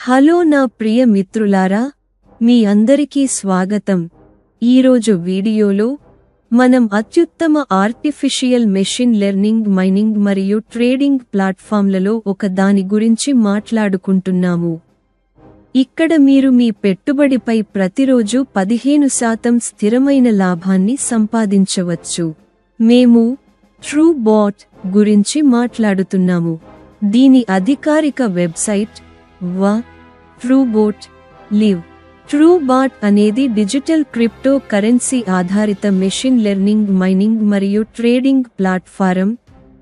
Hello నా ప్రియ మిత్రులారా, మీ అందరికీ స్వాగతం. ఈరోజు వీడియోలో మనం అత్యుత్తమ ఆర్టిఫిషియల్ మెషిన్ లెర్నింగ్ మైనింగ్ మరియు ట్రేడింగ్ ప్లాట్ఫామ్లలో ఒక దాని గురించి మాట్లాడుకుంటున్నాము. ఇక్కడ మీరు మీ పెట్టుబడిపై ప్రతిరోజు 15% స్థిరమైన లాభాన్ని సంపాదించవచ్చు. మేము ట్రూబాట్ గురించి మాట్లాడుతున్నాము. దీని అధికారిక వెబ్సైట్ ట్రూబాట్ లివ్. ట్రూబాట్ అనేది డిజిటల్ క్రిప్టో కరెన్సీ ఆధారిత మెషిన్ లెర్నింగ్ మైనింగ్ మరియు ట్రేడింగ్ ప్లాట్ఫారం.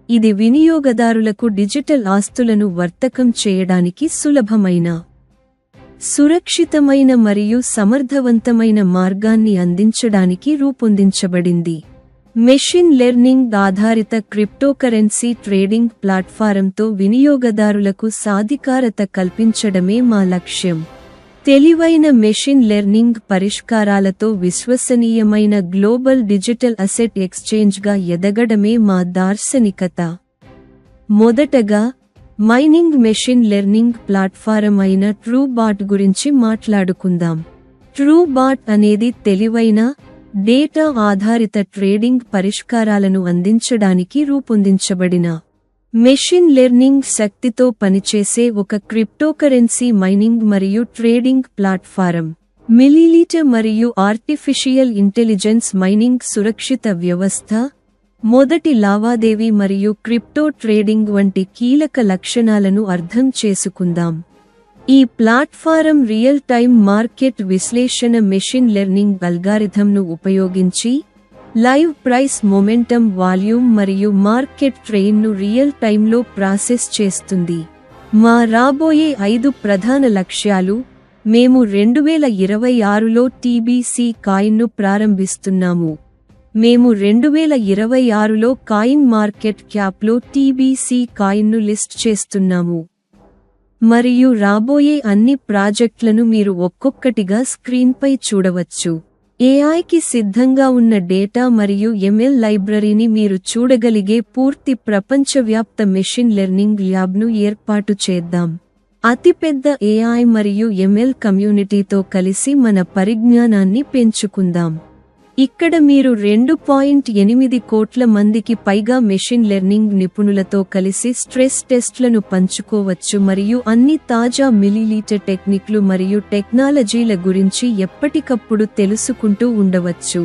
ఇది వినియోగదారులకు డిజిటల్ ఆస్తులను వర్తకం చేయడానికి సులభమైన, సురక్షితమైన మరియు సమర్థవంతమైన మార్గాన్ని అందించడానికి రూపొందించబడింది. మెషిన్ లెర్నింగ్ ఆధారిత క్రిప్టోకరెన్సీ ట్రేడింగ్ ప్లాట్ఫారంతో వినియోగదారులకు సాధికారత కల్పించడమే మా లక్ష్యం. తెలివైన మెషిన్ లెర్నింగ్ పరిష్కారాలతో విశ్వసనీయమైన గ్లోబల్ డిజిటల్ అసెట్ ఎక్స్చేంజ్గా ఎదగడమే మా దార్శనికత. మొదటగా, మైనింగ్ మెషిన్ లెర్నింగ్ ప్లాట్ఫారం అయిన ట్రూబాట్ గురించి మాట్లాడుకుందాం. ట్రూబాట్ అనేది తెలివైన, డేటా ఆధారిత ట్రేడింగ్ పరిష్కారాలను అందించడానికి రూపొందించబడిన, మెషిన్ లెర్నింగ్ శక్తితో పనిచేసే ఒక క్రిప్టోకరెన్సీ మైనింగ్ మరియు ట్రేడింగ్ ప్లాట్ఫారం. మిల్లీలీటర్ మరియు ఆర్టిఫిషియల్ ఇంటెలిజెన్స్ మైనింగ్ సురక్షిత వ్యవస్థ, మొదటి లావాదేవీ మరియు క్రిప్టో ట్రేడింగ్ వంటి కీలక లక్షణాలను అర్థం చేసుకుందాం. ఈ ప్లాట్ఫారం రియల్ టైమ్ మార్కెట్ విశ్లేషణ మెషిన్ లెర్నింగ్ అల్గారిథంను ఉపయోగించి లైవ్ ప్రైస్ మొమెంటం వాల్యూమ్ మరియు మార్కెట్ ట్రెండ్ను రియల్ టైంలో ప్రాసెస్ చేస్తుంది. మా రాబోయే 5 ప్రధాన లక్ష్యాలు. మేము 2026లో TBC కాయిన్ను ప్రారంభిస్తున్నాము. మేము 2026లో కాయిన్ మార్కెట్ క్యాప్లో TBC కాయిన్ను లిస్ట్ చేస్తున్నాము. మరియు రాబోయే అన్ని ప్రాజెక్టులను మీరు ఒక్కొక్కటిగా స్క్రీన్పై చూడవచ్చు. ఏఐకి సిద్ధంగా ఉన్న డేటా మరియు ML లైబ్రరీని మీరు చూడగలిగే పూర్తి ప్రపంచవ్యాప్త మెషిన్ లెర్నింగ్ ల్యాబ్ను ఏర్పాటు చేద్దాం. అతిపెద్ద AI మరియు ML కమ్యూనిటీతో కలిసి మన పరిజ్ఞానాన్ని పెంచుకుందాం. ఇక్కడ మీరు 2.8 కోట్ల మందికి పైగా మెషిన్ లెర్నింగ్ నిపుణులతో కలిసి స్ట్రెస్ టెస్ట్లను పంచుకోవచ్చు మరియు అన్ని తాజా మిల్లీలీటర్ టెక్నిక్లు మరియు టెక్నాలజీల గురించి ఎప్పటికప్పుడు తెలుసుకుంటూ ఉండవచ్చు.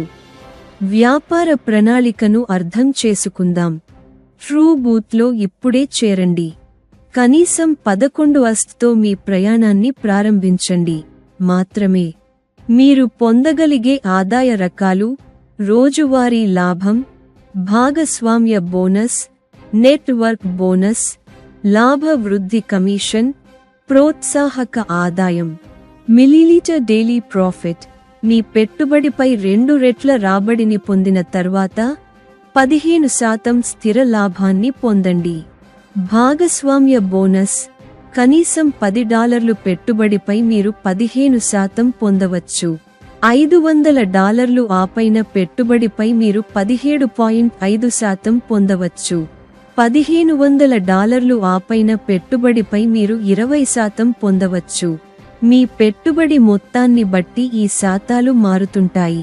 వ్యాపార ప్రణాళికను అర్థం చేసుకుందాం. ట్రూబాట్లో ఇప్పుడే చేరండి. కనీసం 11 మీ ప్రయాణాన్ని ప్రారంభించండి మాత్రమే. మీరు పొందగలిగే ఆదాయ రకాలు: రోజువారీ లాభం, భాగస్వామ్య బోనస్, నెట్వర్క్ బోనస్, లాభ వృద్ధి కమిషన్, ప్రోత్సాహక ఆదాయం. Millilitre daily profit. మీ పెట్టుబడిపై 2 రెట్ల రాబడిని పొందిన తర్వాత 15% స్థిర లాభాన్ని పొందండి. భాగస్వామ్య బోనస్. కనీసం $10 పెట్టుబడిపై మీరు 15% పొందవచ్చు. $500 ఆపైన పెట్టుబడిపై మీరు 17.5% పొందవచ్చు. $1500 ఆపైన పెట్టుబడిపై మీరు 20% పొందవచ్చు. మీ పెట్టుబడి మొత్తాన్ని బట్టి ఈ శాతాలు మారుతుంటాయి.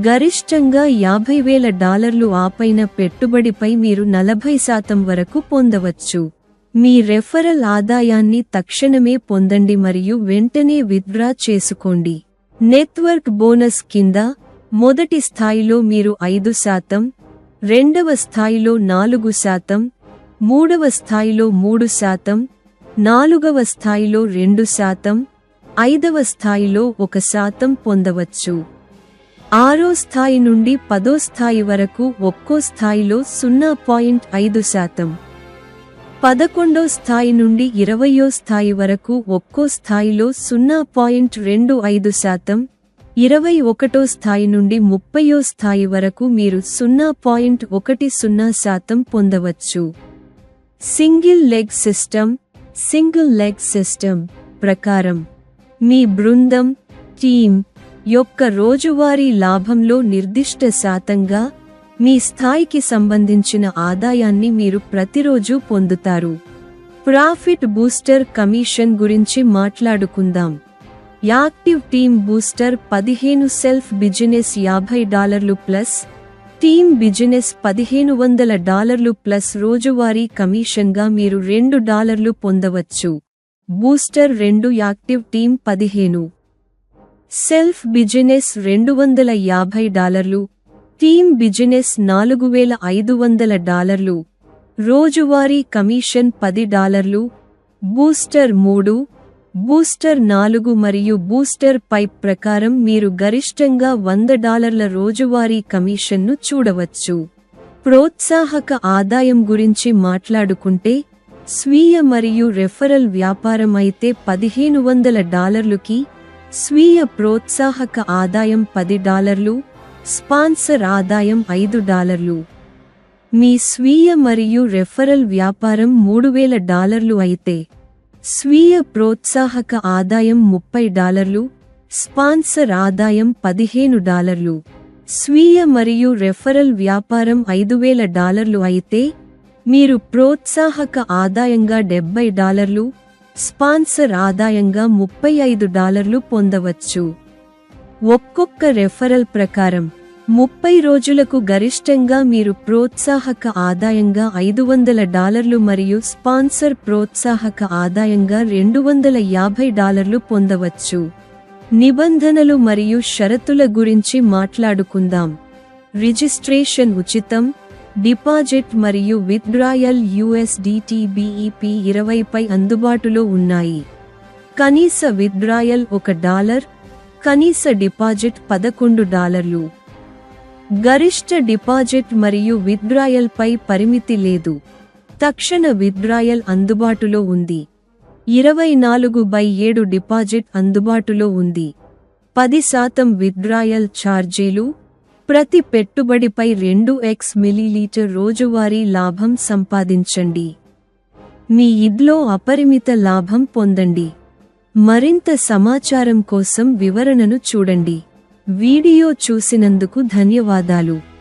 గరిష్టంగా $50,000 ఆపైన పెట్టుబడిపై మీరు 40% వరకు పొందవచ్చు. మీ రెఫరల్ ఆదాయాన్ని తక్షణమే పొందండి మరియు వెంటనే విత్డ్రా చేసుకోండి. నెట్వర్క్ బోనస్ కింద మొదటి స్థాయిలో మీరు 5%, రెండవ స్థాయిలో 4%, మూడవ స్థాయిలో 3%, నాలుగవ స్థాయిలో 2%, ఐదవ స్థాయిలో 1% పొందవచ్చు. 6వ స్థాయి నుండి 10వ స్థాయి వరకు ఒక్కో స్థాయిలో 0.5%. 11వ స్థాయి నుండి 20వ స్థాయి వరకు ఒక్కో స్థాయిలో 0.25%, 21వ స్థాయి నుండి 30వ స్థాయి వరకు మీరు 0.10% పొందవచ్చు. సింగిల్ లెగ్ సిస్టమ్ ప్రకారం మీ బృందం, టీమ్ యొక్క రోజువారీ లాభంలో నిర్దిష్ట శాతంగా మీ స్థాయికి సంబంధించిన ఆదాయాన్ని మీరు ప్రతిరోజు పొందుతారు. ప్రాఫిట్ బూస్టర్ కమిషన్ గురించి మాట్లాడుకుందాం. Active team booster 15, self business $50 plus, team business $1500 plus. రోజువారీ కమిషన్గా మీరు $2 పొందవచ్చు. Booster 2 active team 15, self business $250, team business $4500. రోజువారీ కమిషన్ $10. బూస్టర్ 3, బూస్టర్ 4 మరియు బూస్టర్ 5 ప్రకారం మీరు గరిష్టంగా $100 రోజువారీ కమిషన్ను చూడవచ్చు. ప్రోత్సాహక ఆదాయం గురించి మాట్లాడుకుంటే, స్వీయ మరియు రెఫరల్ వ్యాపారం అయితే $1500కి, స్వీయ ప్రోత్సాహక ఆదాయం $10, స్పాన్సర్ ఆదాయం $5. మీ స్వీయ మరియు రెఫరల్ వ్యాపారం $3000 అయితే, స్వీయ ప్రోత్సాహక ఆదాయం $30, స్పాన్సర్ ఆదాయం $15. స్వీయ మరియు రెఫరల్ వ్యాపారం $5000 అయితే, మీరు ప్రోత్సాహక ఆదాయంగా $70, స్పాన్సర్ ఆదాయంగా $35 పొందవచ్చు. ఒక్కొక్క రెఫరల్ ప్రకారం 30 రోజులకు గరిష్టంగా మీరు ప్రోత్సాహక ఆదాయంగా $500 మరియు స్పాన్సర్ ప్రోత్సాహక ఆదాయంగా $250 పొందవచ్చు. నిబంధనలు మరియు షరతుల గురించి మాట్లాడుకుందాం. రిజిస్ట్రేషన్ ఉచితం. డిపాజిట్ మరియు విత్డ్రాయల్ USDT BEP 20పై అందుబాటులో ఉన్నాయి. కనీస విత్డ్రాయల్ $1, కనీస డిపాజిట్ $11. గరిష్ట డిపాజిట్ మరియు విత్డ్రాయల్ పై పరిమితి లేదు. తక్షణ విత్డ్రాయల్ అందుబాటులో ఉంది. 24/7 డిపాజిట్ అందుబాటులో ఉంది. 10% విత్డ్రాయల్ ఛార్జీలు. ప్రతి పెట్టుబడిపై 2x మిల్లీలీటర్ రోజువారీ లాభం సంపాదించండి. మీ ఇడ్లో అపరిమిత లాభం పొందండి. మరింత సమాచారం కోసం వివరణను చూడండి. వీడియో చూసినందుకు ధన్యవాదాలు.